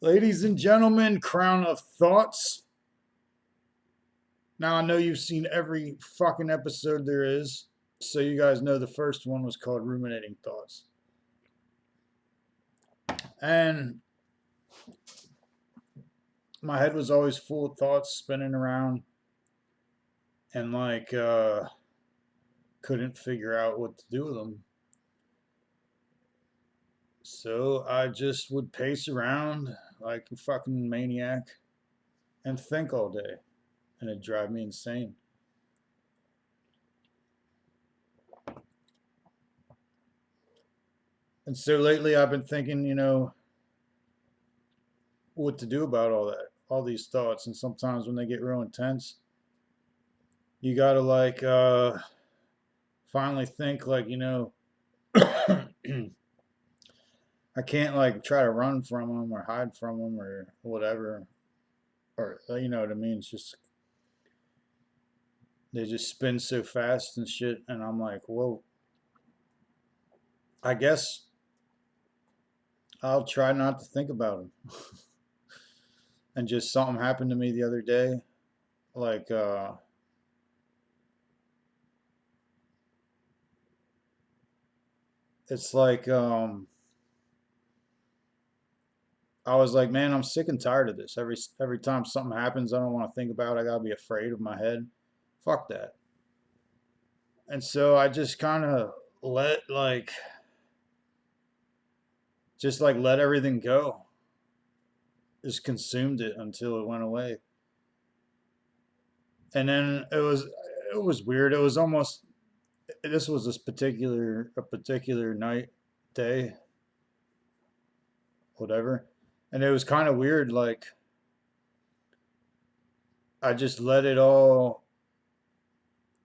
Ladies and gentlemen, Crown of Thoughts. Now, I know you've seen every fucking episode there is, so you guys know the first one was called Ruminating Thoughts. And my head was always full of thoughts spinning around and couldn't figure out what to do with them. So I just would pace around like a fucking maniac and think all day, and it'd drive me insane. And so lately I've been thinking, what to do about all that, all these thoughts. And sometimes when they get real intense, you gotta finally think I can't like try to run from them or hide from them or whatever, or you know what I mean. It's just they just spin so fast and shit, and I'm like, whoa. I guess I'll try not to think about them. And just something happened to me the other day, like it's like I was like, man, I'm sick and tired of this. Every time something happens, I don't want to think about it. I gotta be afraid of my head. Fuck that. And so I just kind of let let everything go. Just consumed it until it went away. And then it was weird. It was almost this was a particular night, day, whatever. And it was kind of weird. Like I just let it all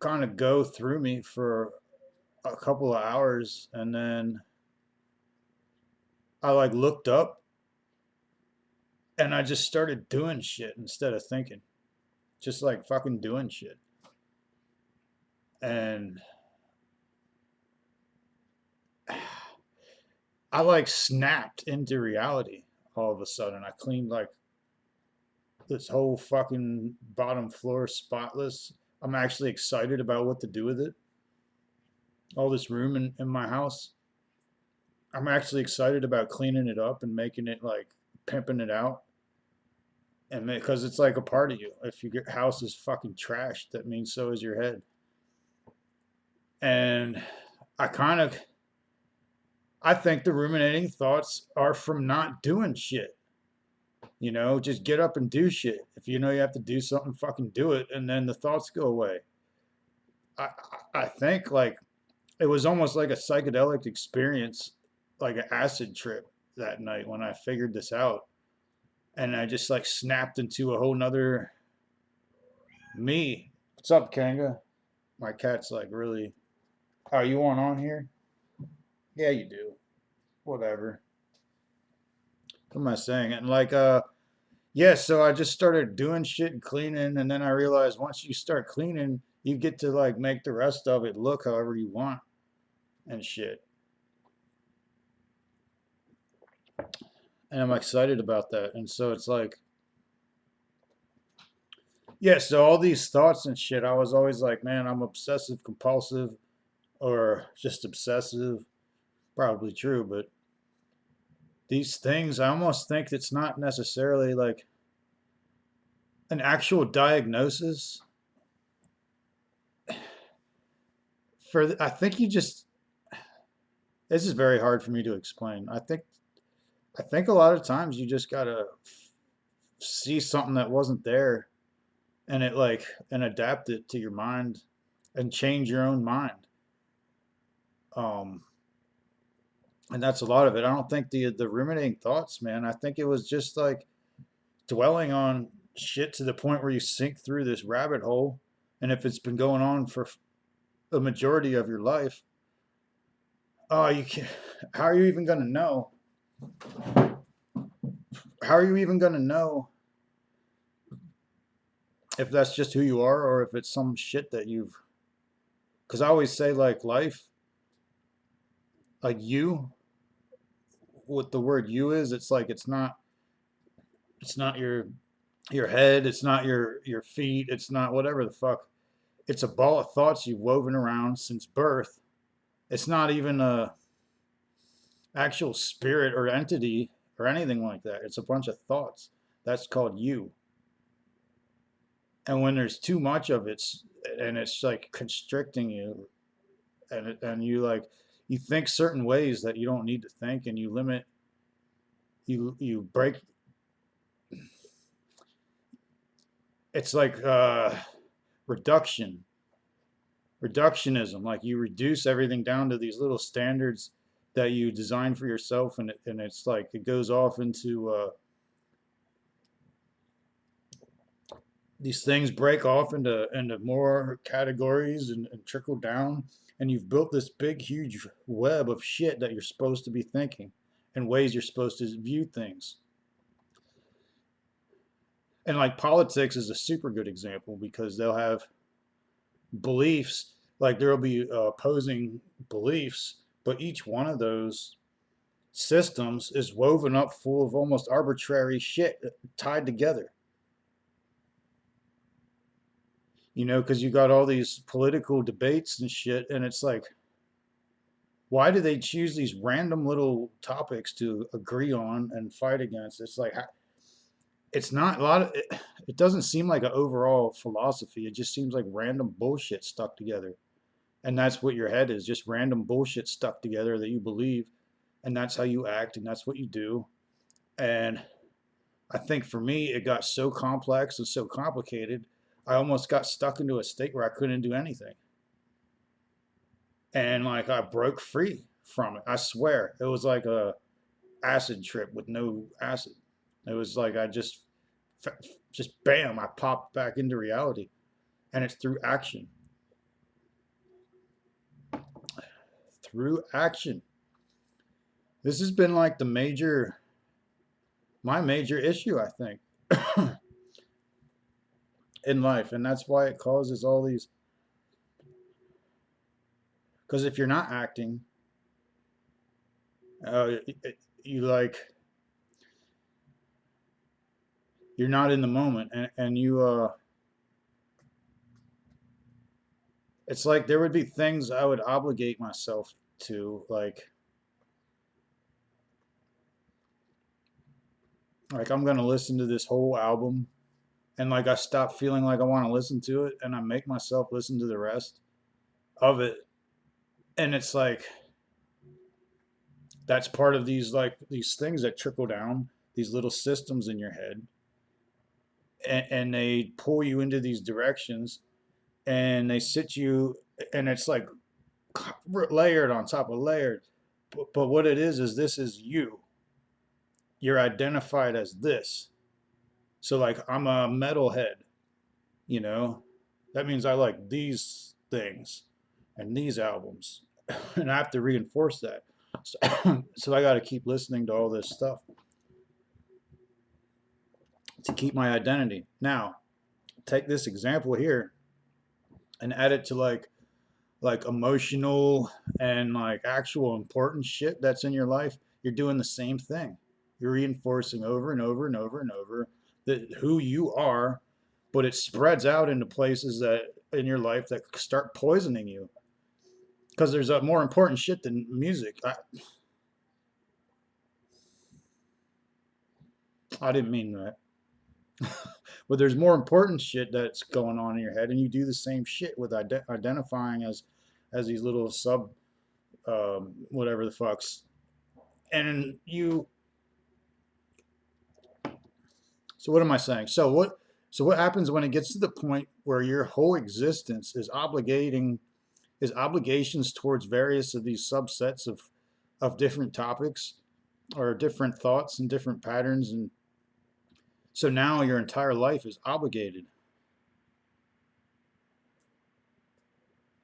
kind of go through me for a couple of hours, and then I like looked up and I just started doing shit instead of thinking. Just like fucking doing shit. And I like snapped into reality all of a sudden. I cleaned like this whole fucking bottom floor spotless. I'm actually excited about what to do with it. All this room in my house. I'm actually excited about cleaning it up and making it like pimping it out. And because it's like a part of you. If your house is fucking trashed, that means so is your head. And I kind of, I think the ruminating thoughts are from not doing shit. Just get up and do shit. If you know you have to do something, fucking do it, and then the thoughts go away. I I think like it was almost like a psychedelic experience, like an acid trip that night when I figured this out, and I just like snapped into a whole nother me. What's up, Kanga? My cat's like really. Oh, you want on here? Yeah, you do. Whatever. What am I saying? And yeah, so I just started doing shit and cleaning, and then I realized once you start cleaning, you get to like make the rest of it look however you want and shit. And I'm excited about that. And so it's like, yeah, so all these thoughts and shit, I was always like, man, I'm obsessive compulsive or just obsessive. Probably true, but these things, I almost think it's not necessarily like an actual diagnosis. I think you just, this is very hard for me to explain. I think a lot of times you just gotta see something that wasn't there and and adapt it to your mind and change your own mind. Um, and that's a lot of it. I don't think the ruminating thoughts, man. I think it was just like dwelling on shit to the point where you sink through this rabbit hole. And if it's been going on for the majority of your life, oh, you can how are you even gonna know? How are you even gonna know if that's just who you are or if it's some shit that you've? Because I always say like life, like you, what the word you is, it's like it's not. It's not your head. It's not your feet. It's not whatever the fuck. It's a ball of thoughts you've woven around since birth. It's not even a actual spirit or entity or anything like that. It's a bunch of thoughts. That's called you. And when there's too much of it, and it's like constricting you, and you like you think certain ways that you don't need to think, and you limit you break. It's like reduction reductionism. Like you reduce everything down to these little standards that you design for yourself, and it's like it goes off into these things break off into more categories and trickle down, and you've built this big huge web of shit that you're supposed to be thinking and ways you're supposed to view things. And like politics is a super good example because they'll have beliefs, like there'll be opposing beliefs, but each one of those systems is woven up full of almost arbitrary shit tied together. You know, because you got all these political debates and shit, and it's like, why do they choose these random little topics to agree on and fight against? It's like, it's not a lot of it, it doesn't seem like an overall philosophy. It just seems like random bullshit stuck together. And that's what your head is, just random bullshit stuck together that you believe, and that's how you act, and that's what you do. And I think for me, it got so complex and so complicated, I almost got stuck into a state where I couldn't do anything. And like I broke free from it. I swear, it was like a acid trip with no acid. It was like I just bam, I popped back into reality, and it's through action. Through action. This has been like my major issue, I think, in life, and that's why it causes all these. Because if you're not acting, uh, you like you're not in the moment, and you it's like there would be things I would obligate myself to, like I'm gonna listen to this whole album, and like I stop feeling like I want to listen to it, and I make myself listen to the rest of it, and it's like that's part of these things that trickle down, these little systems in your head, and they pull you into these directions, and they sit you, and it's like layered on top of layered. But what it is this is you. You're identified as this. So like I'm a metalhead, you know. That means I like these things and these albums, and I have to reinforce that. So I got to keep listening to all this stuff to keep my identity. Now, take this example here and add it to like emotional and like actual important shit that's in your life. You're doing the same thing. You're reinforcing over and over and over and over that who you are, but it spreads out into places that in your life that start poisoning you because there's a more important shit than music. I didn't mean that. But there's more important shit that's going on in your head, and you do the same shit with identifying as these little sub whatever the fucks, and you. So what am I saying? So what happens when it gets to the point where your whole existence is obligations towards various of these subsets of different topics or different thoughts and different patterns, and so now your entire life is obligated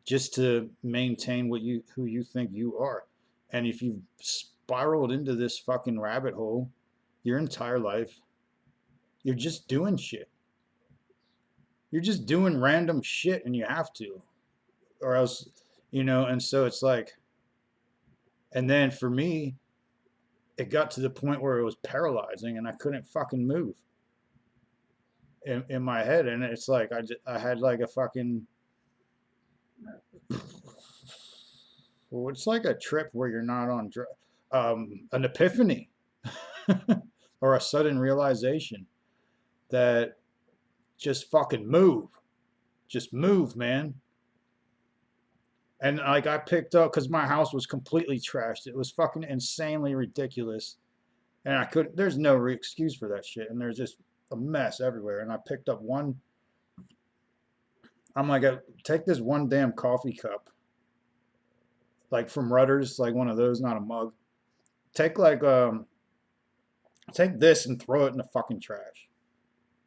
just to maintain what you who you think you are. And if you've spiraled into this fucking rabbit hole your entire life, you're just doing shit. You're just doing random shit, and you have to, or else, and so it's like, and then for me, it got to the point where it was paralyzing and I couldn't fucking move. in my head, and it's like I had like a fucking, well, it's like a trip where you're not on an epiphany or a sudden realization that just fucking just move, man. And like I picked up because my house was completely trashed. It was fucking insanely ridiculous, and I couldn't. There's no excuse for that shit, and there's just a mess everywhere. And I picked up one. I'm like, take this one damn coffee cup, like from Rutter's, like one of those, not a mug. Take like take this and throw it in the fucking trash.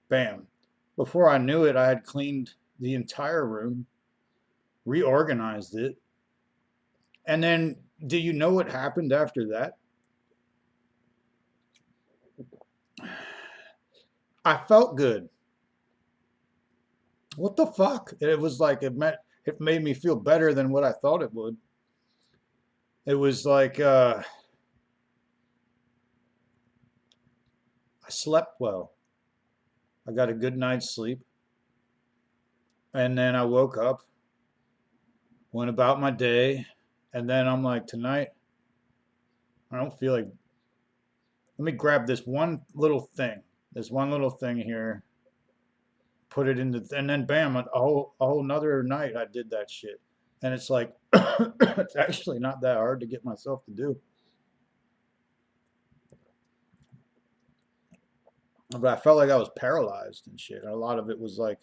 Bam. Before I knew it, I had cleaned the entire room, reorganized it, and then do you know what happened after that? I felt good. What the fuck? It was like it made me feel better than what I thought it would. It was like I slept well. I got a good night's sleep, and then I woke up, went about my day, and then I'm like, tonight I don't feel like. Let me grab this one little thing here, put it into, and then bam, a whole another night I did that shit, and it's like it's actually not that hard to get myself to do. But I felt like I was paralyzed and shit. And a lot of it was like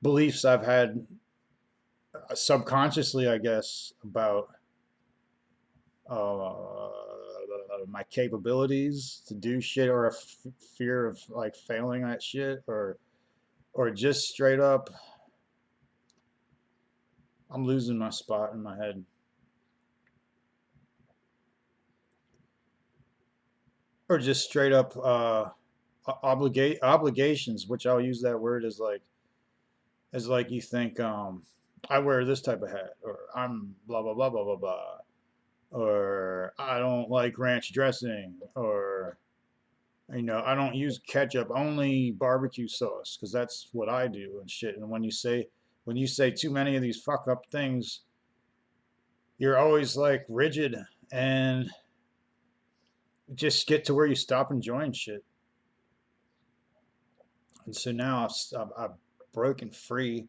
beliefs I've had subconsciously, I guess, about uh, my capabilities to do shit, or a fear of like failing at shit, or just straight up, I'm losing my spot in my head, or just straight up obligations, which I'll use that word as like you think I wear this type of hat, or I'm blah blah blah blah blah blah, or I don't like ranch dressing, or I don't use ketchup, only barbecue sauce, because that's what I do and shit. And when you say too many of these fuck up things, you're always like rigid and just get to where you stop enjoying shit. And so now I've broken free,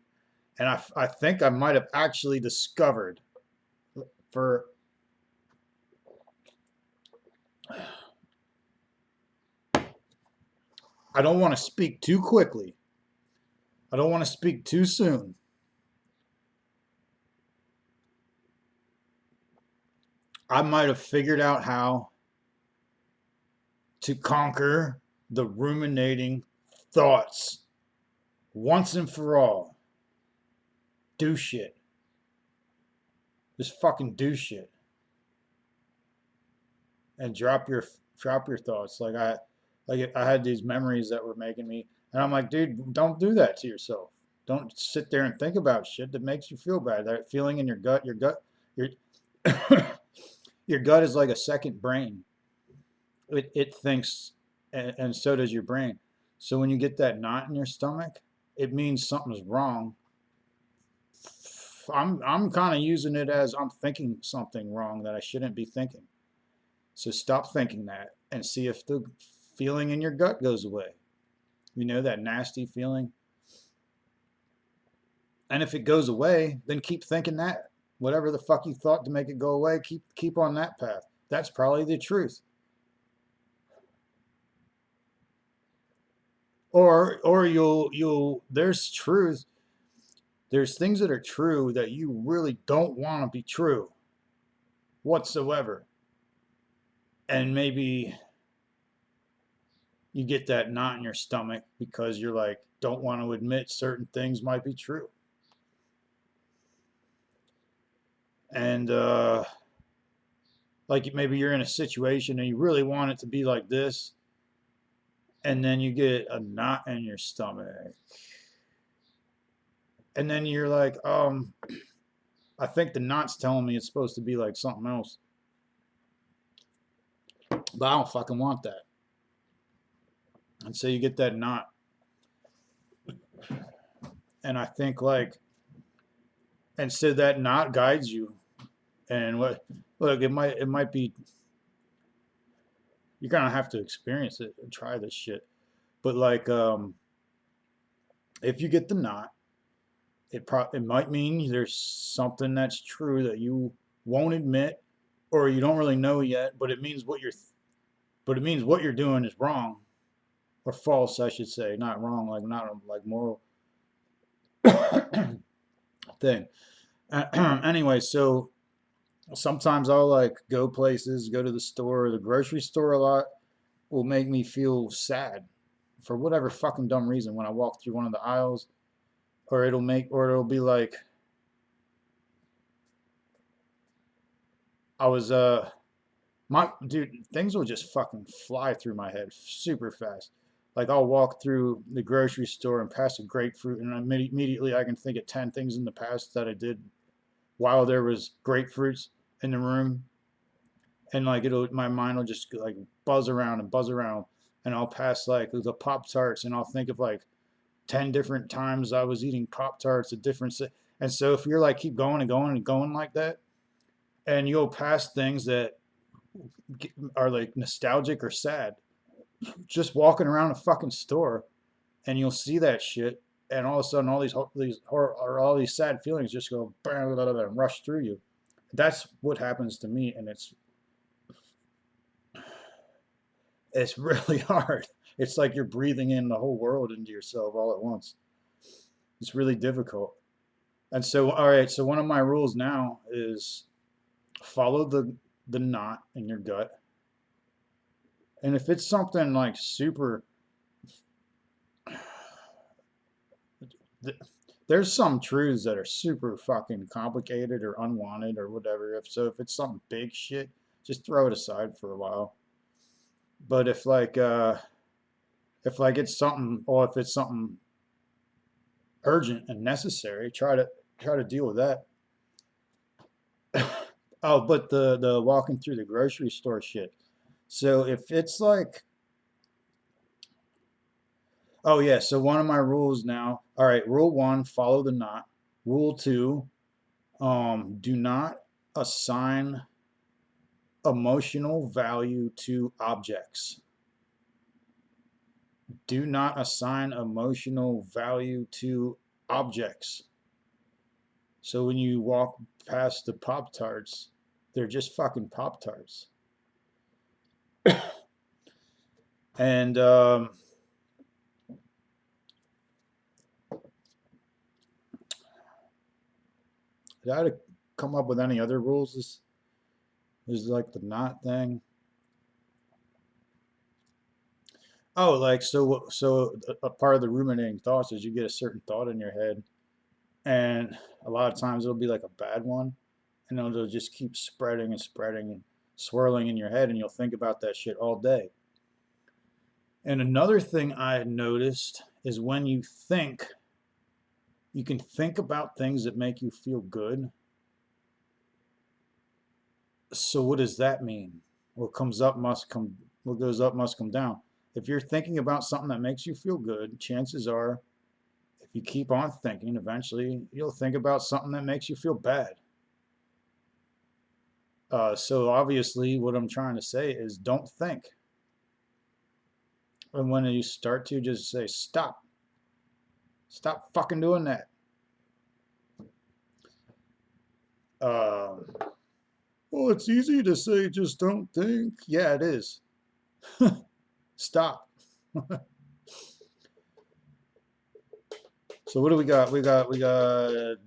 and I think I might have actually discovered for I don't want to speak too quickly. I don't want to speak too soon. I might have figured out how to conquer the ruminating thoughts once and for all. Do shit. Just fucking do shit and drop your thoughts. Like I had these memories that were making me, and I'm like, dude, don't do that to yourself. Don't sit there and think about shit that makes you feel bad. That feeling in your your gut is like a second brain. It thinks, and so does your brain. So when you get that knot in your stomach, it means something's wrong. I'm kind of using it as I'm thinking something wrong that I shouldn't be thinking. So stop thinking that and see if the feeling in your gut goes away. You know, that nasty feeling. And if it goes away, then keep thinking that. Whatever the fuck you thought to make it go away, keep on that path. That's probably the truth. Or you'll there's truth. There's things that are true that you really don't want to be true whatsoever. And maybe you get that knot in your stomach because you're like, don't want to admit certain things might be true. And like maybe you're in a situation and you really want it to be like this, and then you get a knot in your stomach. And then you're like, I think the knot's telling me it's supposed to be like something else. But I don't fucking want that. And so you get that knot. And I think like, and so that knot guides you. And what, look, it might be, you're gonna have to experience it and try this shit. But like, if you get the knot, it might mean there's something that's true that you won't admit, or you don't really know yet. But it means what you're doing is wrong or false, I should say, not wrong, like not like moral thing. Anyway, so sometimes I'll like go places, go to the store, the grocery store a lot will make me feel sad for whatever fucking dumb reason when I walk through one of the aisles, or it'll be like I was my dude, things will just fucking fly through my head super fast. Like I'll walk through the grocery store and pass a grapefruit, and immediately I can think of 10 things in the past that I did while there was grapefruits in the room, and like my mind will just like buzz around, and I'll pass like the Pop Tarts, and I'll think of like 10 different times I was eating Pop Tarts at different. And so if you're like keep going and going and going like that, and you'll pass things that are like nostalgic or sad, just walking around a fucking store, and you'll see that shit, and all of a sudden all these sad feelings just go and rush through you. That's what happens to me, and it's really hard. It's like you're breathing in the whole world into yourself all at once. It's really difficult. And so, all right, so one of my rules now is follow the knot in your gut. And if it's something like super, there's some truths that are super fucking complicated or unwanted or whatever. If it's some big shit, just throw it aside for a while. But if like it's something, or if it's something urgent and necessary, try to deal with that. Oh, but the walking through the grocery store shit. So if it's like, oh yeah, so one of my rules now. All right, rule one, follow the knot. Rule two, do not assign emotional value to objects. Do not assign emotional value to objects. So when you walk past the Pop Tarts, they're just fucking Pop Tarts. And did I come up with any other rules? This is like the knot thing. Oh, like so a part of the ruminating thoughts is you get a certain thought in your head, and a lot of times it'll be like a bad one, and it'll just keep spreading and spreading and swirling in your head, and you'll think about that shit all day. And another thing I noticed is when you think, you can think about things that make you feel good. So what does that mean? What comes up must come, what goes up must come down. If you're thinking about something that makes you feel good, chances are, if you keep on thinking, eventually you'll think about something that makes you feel bad. So obviously, what I'm trying to say is don't think. And when you start to, just say, stop. Stop fucking doing that. Um, well, it's easy to say just don't think. Yeah, it is. Stop. So what do we got? We got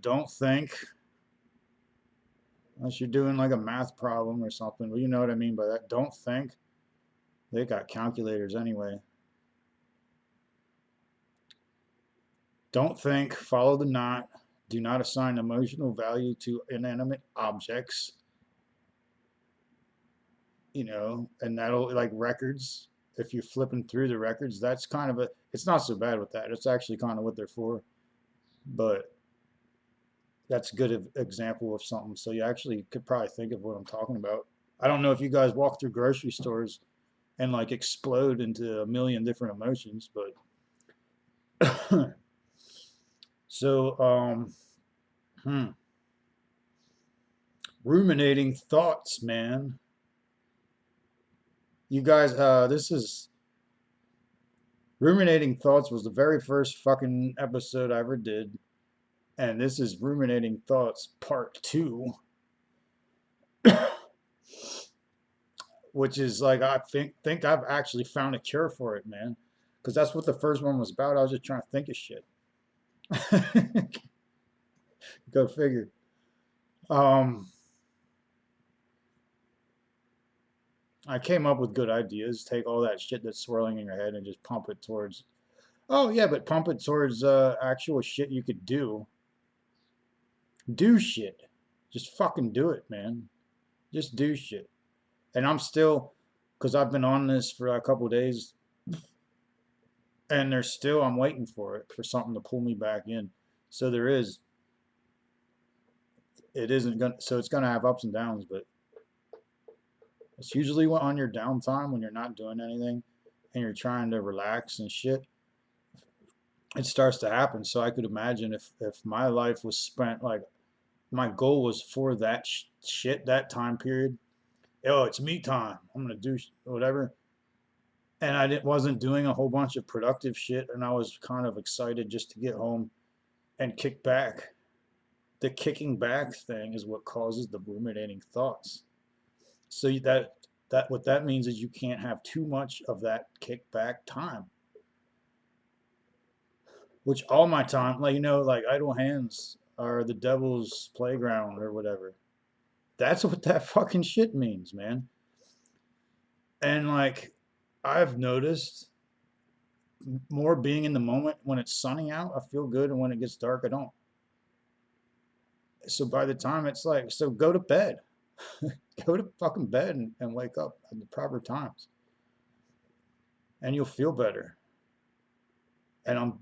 don't think. Unless you're doing like a math problem or something. Well, you know what I mean by that. Don't think. They got calculators anyway. Don't think. Follow the knot. Do not assign emotional value to inanimate objects. And that'll like records. If you're flipping through the records, that's kind of it's not so bad with that. It's actually kind of what they're for. But that's a good example of something. So you actually could probably think of what I'm talking about. I don't know if you guys walk through grocery stores and like explode into a million different emotions. But so, hmm, ruminating thoughts, man. You guys, this is ruminating thoughts was the very first fucking episode I ever did, and this is ruminating thoughts part two, which is like I think I've actually found a cure for it, man, because that's what the first one was about. I was just trying to think of shit. Go figure. Um, I came up with good ideas. Take all that shit that's swirling in your head and just pump it towards. Oh yeah, but pump it towards actual shit you could do. Do shit. Just fucking do it, man. Just do shit. And I'm still, because I've been on this for a couple of days, and there's still, I'm waiting for it, for something to pull me back in. So there is, it isn't going to, so it's going to have ups and downs, but it's usually on your downtime when you're not doing anything and you're trying to relax and shit, it starts to happen. So I could imagine if my life was spent like, my goal was for that shit, that time period. Oh, it's me time. I'm going to do whatever. And wasn't doing a whole bunch of productive shit, and I was kind of excited just to get home and kick back. The kicking back thing is what causes the ruminating thoughts. So that what that means is you can't have too much of that kickback time. Which all my time, like like idle hands are the devil's playground or whatever. That's what that fucking shit means, man. And like I've noticed more being in the moment when it's sunny out, I feel good, and when it gets dark, I don't. So by the time it's like, so go to bed, go to fucking bed and wake up at the proper times, and you'll feel better. And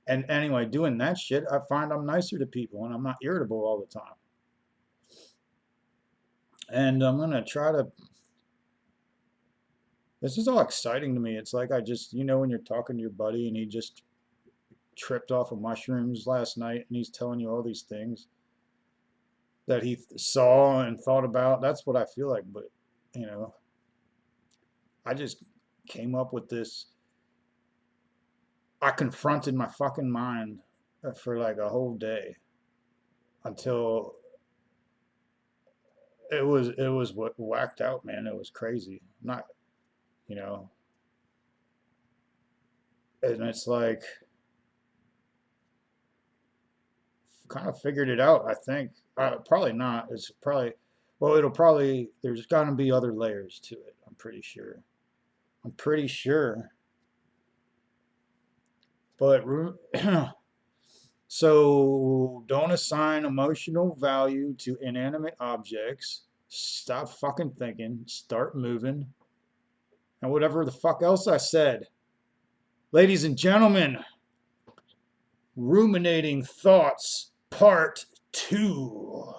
and anyway, doing that shit, I find I'm nicer to people and I'm not irritable all the time. And I'm gonna try to. This is all exciting to me. It's like I just, when you're talking to your buddy and he just tripped off of mushrooms last night and he's telling you all these things that he saw and thought about. That's what I feel like. But, you know, I just came up with this. I confronted my fucking mind for like a whole day until it was what whacked out, man. It was crazy. Not, you know, and it's like kind of figured it out, I think. Probably not. It's probably, well, there's got to be other layers to it. I'm pretty sure. I'm pretty sure. But so don't assign emotional value to inanimate objects. Stop fucking thinking. Start moving. And whatever the fuck else I said. Ladies and gentlemen, ruminating thoughts part 2.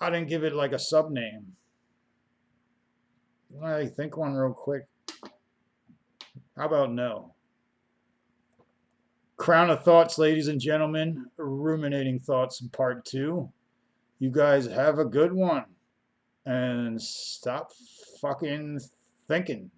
I didn't give it like a sub name. I think one real quick. How about no? Crown of thoughts, ladies and gentlemen. Ruminating thoughts part 2. You guys have a good one. And stop fucking thinking.